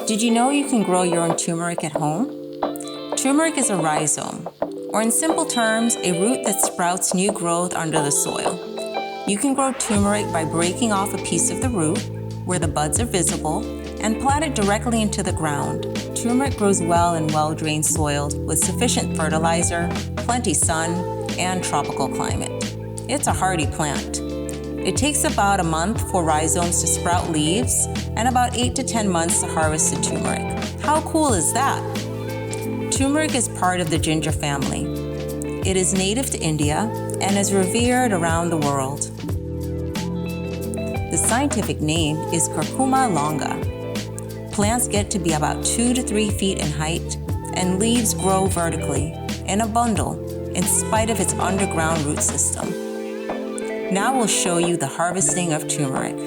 Did you know you can grow your own turmeric at home? Turmeric is a rhizome, or in simple terms, a root that sprouts new growth under the soil. You can grow turmeric by breaking off a piece of the root, where the buds are visible, and plant it directly into the ground. Turmeric grows well in well-drained soil with sufficient fertilizer, plenty sun, and tropical climate. It's a hardy plant. It takes about a month for rhizomes to sprout leaves and about 8 to 10 months to harvest the turmeric. How cool is that? Turmeric is part of the ginger family. It is native to India and is revered around the world. The scientific name is Curcuma longa. Plants get to be about 2 to 3 feet in height, and leaves grow vertically in a bundle in spite of its underground root system. Now we'll show you the harvesting of turmeric.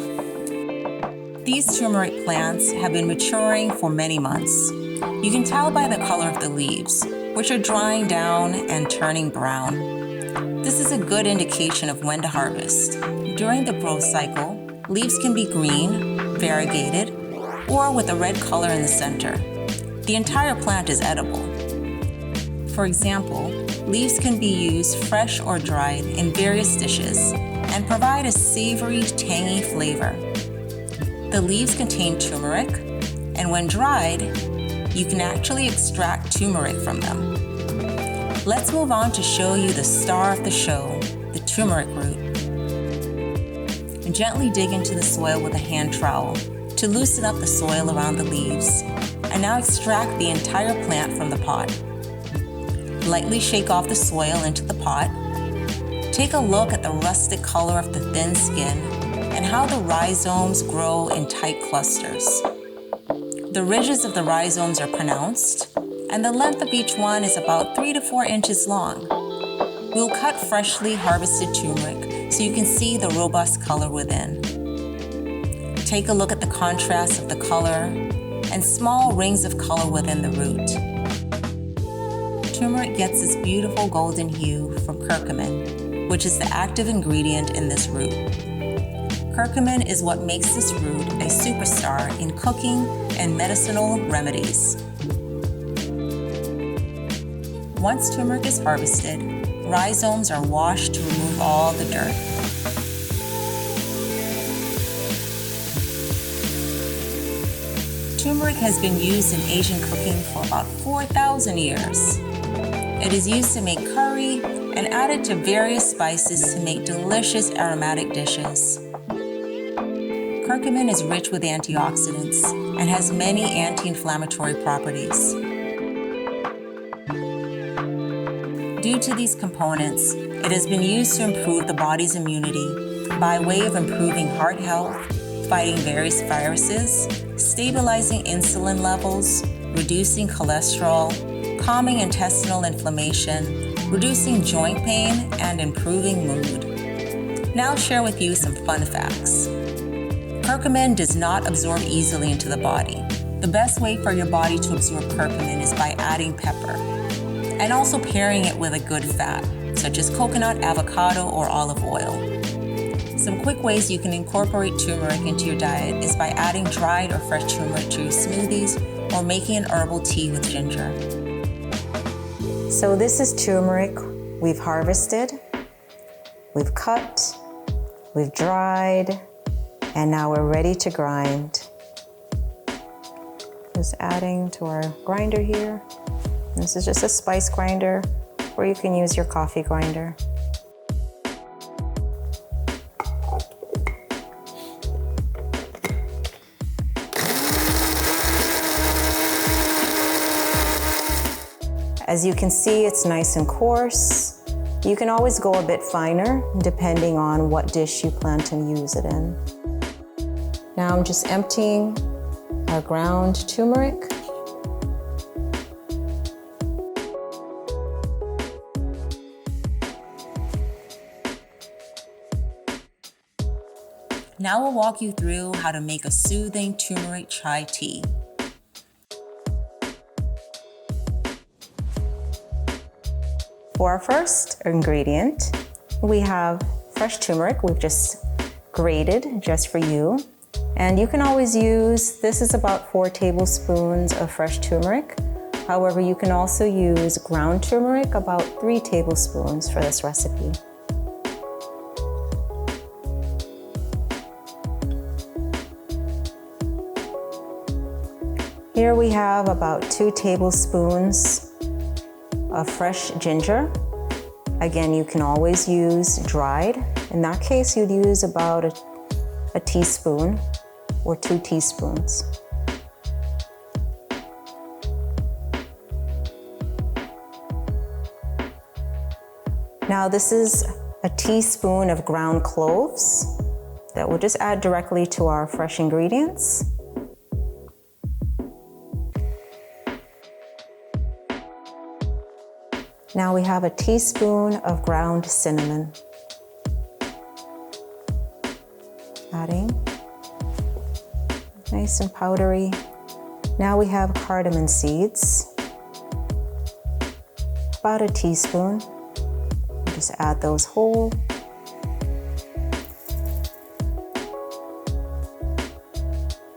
These turmeric plants have been maturing for many months. You can tell by the color of the leaves, which are drying down and turning brown. This is a good indication of when to harvest. During the growth cycle, leaves can be green, variegated, or with a red color in the center. The entire plant is edible. For example, leaves can be used fresh or dried in various dishes and provide a savory, tangy flavor. The leaves contain turmeric, and when dried, you can actually extract turmeric from them. Let's move on to show you the star of the show, the turmeric root. Gently dig into the soil with a hand trowel to loosen up the soil around the leaves, and now extract the entire plant from the pot. Lightly shake off the soil into the pot. Take a look at the rustic color of the thin skin and how the rhizomes grow in tight clusters. The ridges of the rhizomes are pronounced, and the length of each one is about 3 to 4 inches long. We'll cut freshly harvested turmeric so you can see the robust color within. Take a look at the contrast of the color and small rings of color within the root. Turmeric gets its beautiful golden hue from curcumin, which is the active ingredient in this root. Curcumin is what makes this root a superstar in cooking and medicinal remedies. Once turmeric is harvested, rhizomes are washed to remove all the dirt. Turmeric has been used in Asian cooking for about 4,000 years. It is used to make curry and added to various spices to make delicious aromatic dishes. Curcumin is rich with antioxidants and has many anti-inflammatory properties. Due to these components, it has been used to improve the body's immunity by way of improving heart health, fighting various viruses, stabilizing insulin levels, reducing cholesterol, calming intestinal inflammation, reducing joint pain, and improving mood. Now I'll share with you some fun facts. Curcumin does not absorb easily into the body. The best way for your body to absorb curcumin is by adding pepper, and also pairing it with a good fat, such as coconut, avocado, or olive oil. Some quick ways you can incorporate turmeric into your diet is by adding dried or fresh turmeric to your smoothies or making an herbal tea with ginger. So this is turmeric we've harvested, we've cut, we've dried, and now we're ready to grind. Just adding to our grinder here. This is just a spice grinder, or you can use your coffee grinder. As you can see, it's nice and coarse. You can always go a bit finer depending on what dish you plan to use it in. Now I'm just emptying our ground turmeric. Now we'll walk you through how to make a soothing turmeric chai tea. For our first ingredient, we have fresh turmeric we've just grated just for you. And you can always use, this is about 4 tablespoons of fresh turmeric. However, you can also use ground turmeric, about 3 tablespoons for this recipe. Here we have about 2 tablespoons of fresh ginger. Again, you can always use dried. In that case, you'd use about a teaspoon or 2 teaspoons. Now this is a teaspoon of ground cloves that we'll just add directly to our fresh ingredients. Now we have a teaspoon of ground cinnamon. Adding, nice and powdery. Now we have cardamom seeds, about a teaspoon. Just add those whole.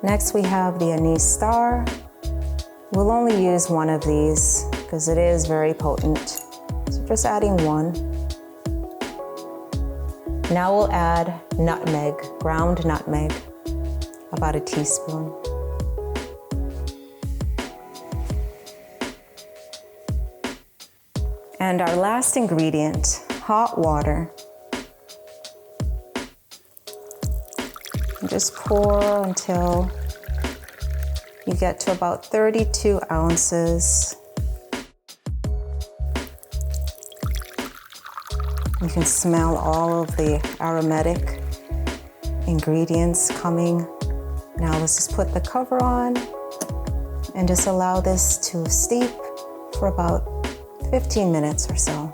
Next we have the anise star. We'll only use one of these because it is very potent. So just adding 1. Now we'll add nutmeg, ground nutmeg, about a teaspoon. And our last ingredient, hot water. And just pour until you get to about 32 ounces. You can smell all of the aromatic ingredients coming. Now let's just put the cover on and just allow this to steep for about 15 minutes or so.